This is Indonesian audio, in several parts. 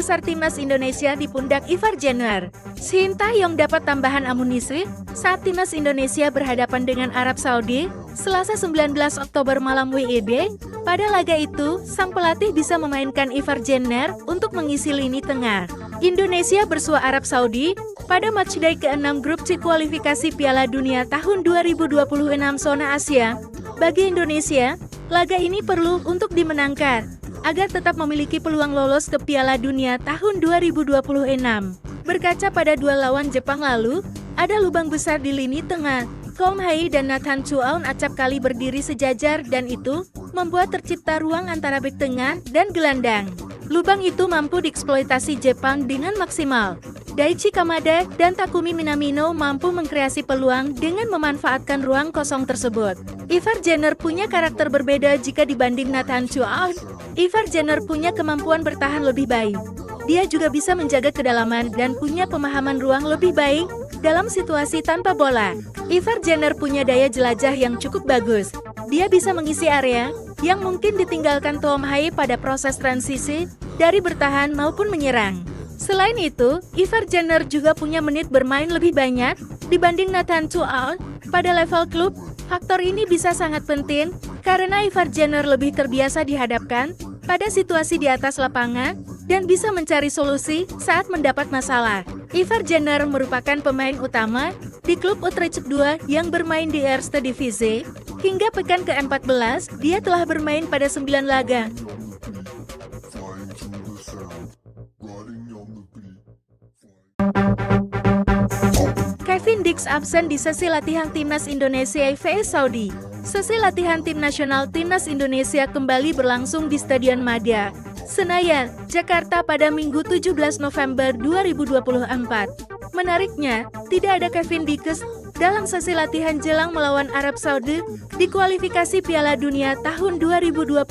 besar timnas Indonesia di pundak Ivar Jenner. Shin Tae-yong dapat tambahan amunisi saat timnas Indonesia berhadapan dengan Arab Saudi, Selasa 19 Oktober malam WIB. Pada laga itu, sang pelatih bisa memainkan Ivar Jenner untuk mengisi lini tengah. Indonesia bersua Arab Saudi pada matchday ke-6 grup C kualifikasi Piala Dunia tahun 2026 zona Asia. Bagi Indonesia, laga ini perlu untuk dimenangkan agar tetap memiliki peluang lolos ke Piala Dunia tahun 2026. Berkaca pada duel lawan Jepang lalu, ada lubang besar di lini tengah. Kom Hae dan Nathan Chuaon acap kali berdiri sejajar dan itu membuat tercipta ruang antara bek tengah dan gelandang. Lubang itu mampu dieksploitasi Jepang dengan maksimal. Daichi Kamada dan Takumi Minamino mampu mengkreasi peluang dengan memanfaatkan ruang kosong tersebut. Ivar Jenner punya karakter berbeda jika dibanding Nathan Chuaon. Ivar Jenner punya kemampuan bertahan lebih baik. Dia juga bisa menjaga kedalaman dan punya pemahaman ruang lebih baik dalam situasi tanpa bola. Ivar Jenner punya daya jelajah yang cukup bagus. Dia bisa mengisi area yang mungkin ditinggalkan Tom Hae pada proses transisi dari bertahan maupun menyerang. Selain itu, Ivar Jenner juga punya menit bermain lebih banyak dibanding Nathan Chuaon. Pada level klub, faktor ini bisa sangat penting karena Ivar Jenner lebih terbiasa dihadapkan pada situasi di atas lapangan dan bisa mencari solusi saat mendapat masalah. Ivar Jenner merupakan pemain utama di klub Utrecht II yang bermain di Eerste Divisie. Hingga pekan ke-14, dia telah bermain pada 9 laga. Kevin Dix absen di sesi latihan timnas Indonesia vs Saudi. Sesi latihan tim nasional timnas Indonesia kembali berlangsung di Stadion Madia, Senayan, Jakarta pada Minggu 17 November 2024. Menariknya, tidak ada Kevin Dix dalam sesi latihan jelang melawan Arab Saudi di kualifikasi Piala Dunia tahun 2026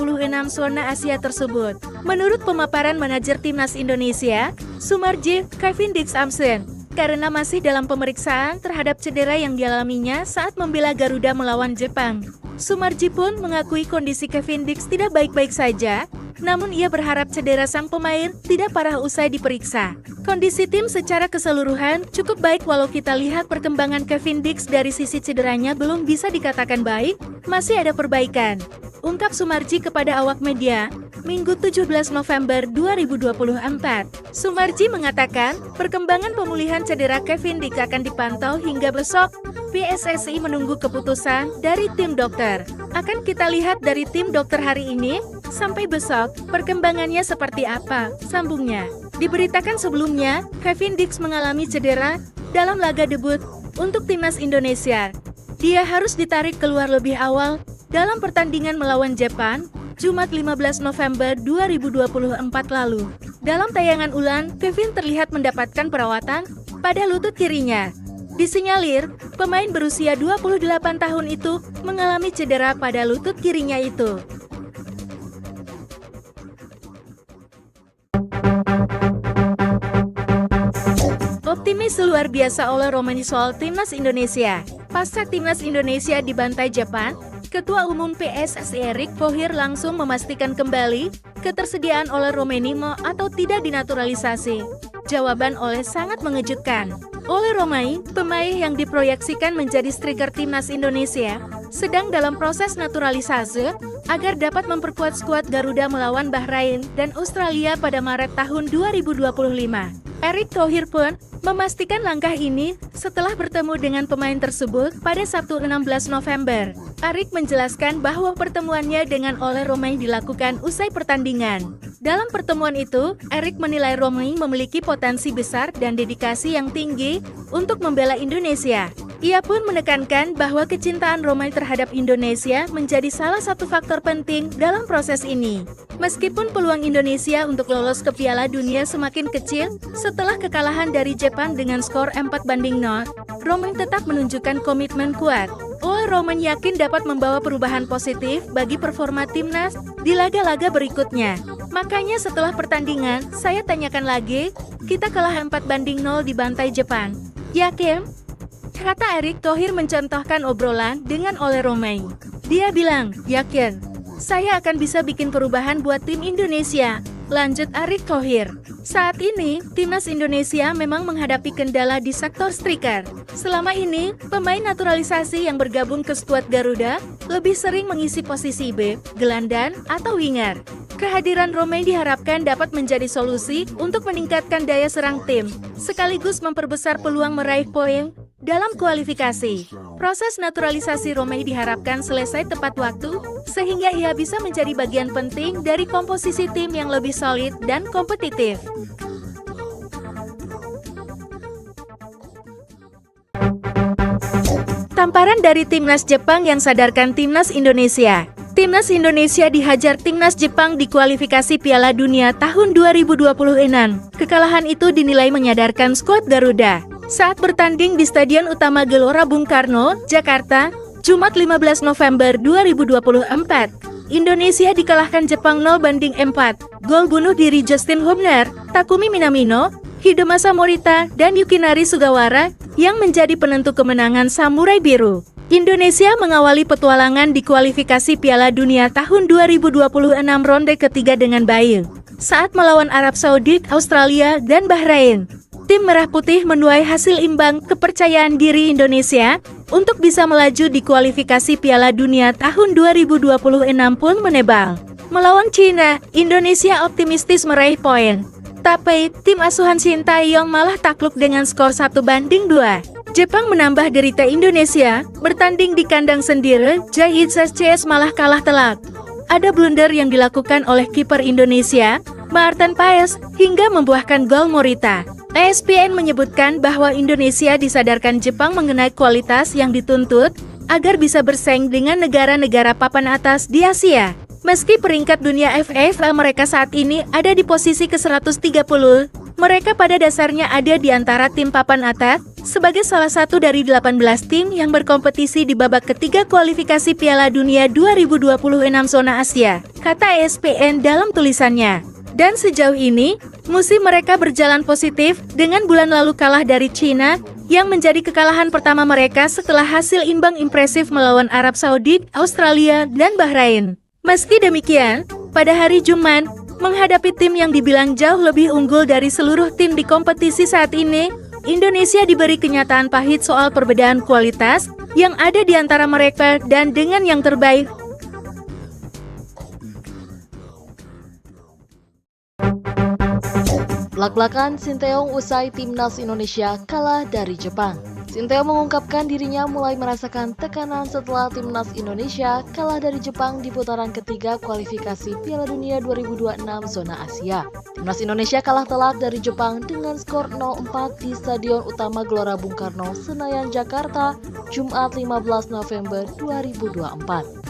zona Asia tersebut. Menurut pemaparan manajer timnas Indonesia, Sumarji, Kevin Dix absen karena masih dalam pemeriksaan terhadap cedera yang dialaminya saat membela Garuda melawan Jepang. Sumarji pun mengakui kondisi Kevin Dix tidak baik-baik saja, namun ia berharap cedera sang pemain tidak parah usai diperiksa. Kondisi tim secara keseluruhan cukup baik walau kita lihat perkembangan Kevin Dix dari sisi cederanya belum bisa dikatakan baik, masih ada perbaikan. Ungkap Sumarji kepada awak media, Minggu 17 November 2024. Sumarji mengatakan, perkembangan pemulihan cedera Kevin Dix akan dipantau hingga besok. PSSI menunggu keputusan dari tim dokter. Akan kita lihat dari tim dokter hari ini, sampai besok, perkembangannya seperti apa, sambungnya. Diberitakan sebelumnya, Kevin Dix mengalami cedera dalam laga debut untuk timnas Indonesia. Dia harus ditarik keluar lebih awal dalam pertandingan melawan Jepang, Jumat 15 November 2024 lalu. Dalam tayangan ulang, Kevin terlihat mendapatkan perawatan pada lutut kirinya. Disinyalir, pemain berusia 28 tahun itu mengalami cedera pada lutut kirinya itu. Optimis luar biasa oleh Romani soal timnas Indonesia. Pasca timnas Indonesia dibantai Jepang, Ketua Umum PSSI Erick Thohir langsung memastikan kembali ketersediaan oleh Romani mau atau tidak dinaturalisasi. Jawaban oleh sangat mengejutkan. Oleh Romani, pemain yang diproyeksikan menjadi striker timnas Indonesia, sedang dalam proses naturalisasi agar dapat memperkuat skuad Garuda melawan Bahrain dan Australia pada Maret tahun 2025. Erick Thohir pun memastikan langkah ini setelah bertemu dengan pemain tersebut pada Sabtu 16 November. Erick menjelaskan bahwa pertemuannya dengan Ole Romani dilakukan usai pertandingan. Dalam pertemuan itu, Erick menilai Romani memiliki potensi besar dan dedikasi yang tinggi untuk membela Indonesia. Ia pun menekankan bahwa kecintaan Romani terhadap Indonesia menjadi salah satu faktor penting dalam proses ini. Meskipun peluang Indonesia untuk lolos ke Piala Dunia semakin kecil setelah kekalahan dari Jepang dengan skor 4-0, Romani tetap menunjukkan komitmen kuat. Ole Romani yakin dapat membawa perubahan positif bagi performa timnas di laga-laga berikutnya. Makanya setelah pertandingan, saya tanyakan lagi, kita kalah 4-0 dibantai Jepang. Yakin? Kata Erick Thohir mencontohkan obrolan dengan Ole Romani. Dia bilang, yakin, saya akan bisa bikin perubahan buat tim Indonesia. Lanjut Erick Thohir. Saat ini, timnas Indonesia memang menghadapi kendala di sektor striker. Selama ini, pemain naturalisasi yang bergabung ke skuad Garuda lebih sering mengisi posisi B, gelandang, atau winger. Kehadiran Romei diharapkan dapat menjadi solusi untuk meningkatkan daya serang tim, sekaligus memperbesar peluang meraih poin dalam kualifikasi. Proses naturalisasi Romei diharapkan selesai tepat waktu, sehingga ia bisa menjadi bagian penting dari komposisi tim yang lebih solid dan kompetitif. Tamparan dari timnas Jepang yang sadarkan timnas Indonesia. Timnas Indonesia dihajar timnas Jepang di kualifikasi Piala Dunia tahun 2026. Kekalahan itu dinilai menyadarkan skuad Garuda. Saat bertanding di Stadion Utama Gelora Bung Karno, Jakarta, Jumat 15 November 2024, Indonesia dikalahkan Jepang 0-4. Gol bunuh diri Justin Hubner, Takumi Minamino, Hidemasa Morita, dan Yukinari Sugawara yang menjadi penentu kemenangan Samurai Biru. Indonesia mengawali petualangan di kualifikasi Piala Dunia tahun 2026 ronde ketiga dengan baik. Saat melawan Arab Saudi, Australia, dan Bahrain, tim Merah Putih menuai hasil imbang. Kepercayaan diri Indonesia untuk bisa melaju di kualifikasi Piala Dunia tahun 2026 pun menebal. Melawan China, Indonesia optimistis meraih poin. Tapi, tim asuhan Shin Tae-yong malah takluk dengan skor 1-2. Jepang menambah derita Indonesia, bertanding di kandang sendiri, JHS malah kalah telak. Ada blunder yang dilakukan oleh kiper Indonesia, Martin Paes, hingga membuahkan gol Morita. ESPN menyebutkan bahwa Indonesia disadarkan Jepang mengenai kualitas yang dituntut agar bisa bersaing dengan negara-negara papan atas di Asia. Meski peringkat dunia FIFA mereka saat ini ada di posisi ke-130, mereka pada dasarnya ada di antara tim papan atas sebagai salah satu dari 18 tim yang berkompetisi di babak ketiga kualifikasi Piala Dunia 2026 zona Asia, kata ESPN dalam tulisannya. Dan sejauh ini, musim mereka berjalan positif dengan bulan lalu kalah dari China yang menjadi kekalahan pertama mereka setelah hasil imbang impresif melawan Arab Saudi, Australia, dan Bahrain. Meski demikian, pada hari Jumat, menghadapi tim yang dibilang jauh lebih unggul dari seluruh tim di kompetisi saat ini, Indonesia diberi kenyataan pahit soal perbedaan kualitas yang ada di antara mereka dan dengan yang terbaik. Belak-belakan Sinteyong usai timnas Indonesia kalah dari Jepang. Sinteyong mengungkapkan dirinya mulai merasakan tekanan setelah timnas Indonesia kalah dari Jepang di putaran ketiga kualifikasi Piala Dunia 2026 zona Asia. Timnas Indonesia kalah telak dari Jepang dengan skor 0-4 di Stadion Utama Gelora Bung Karno, Senayan, Jakarta, Jumat 15 November 2024.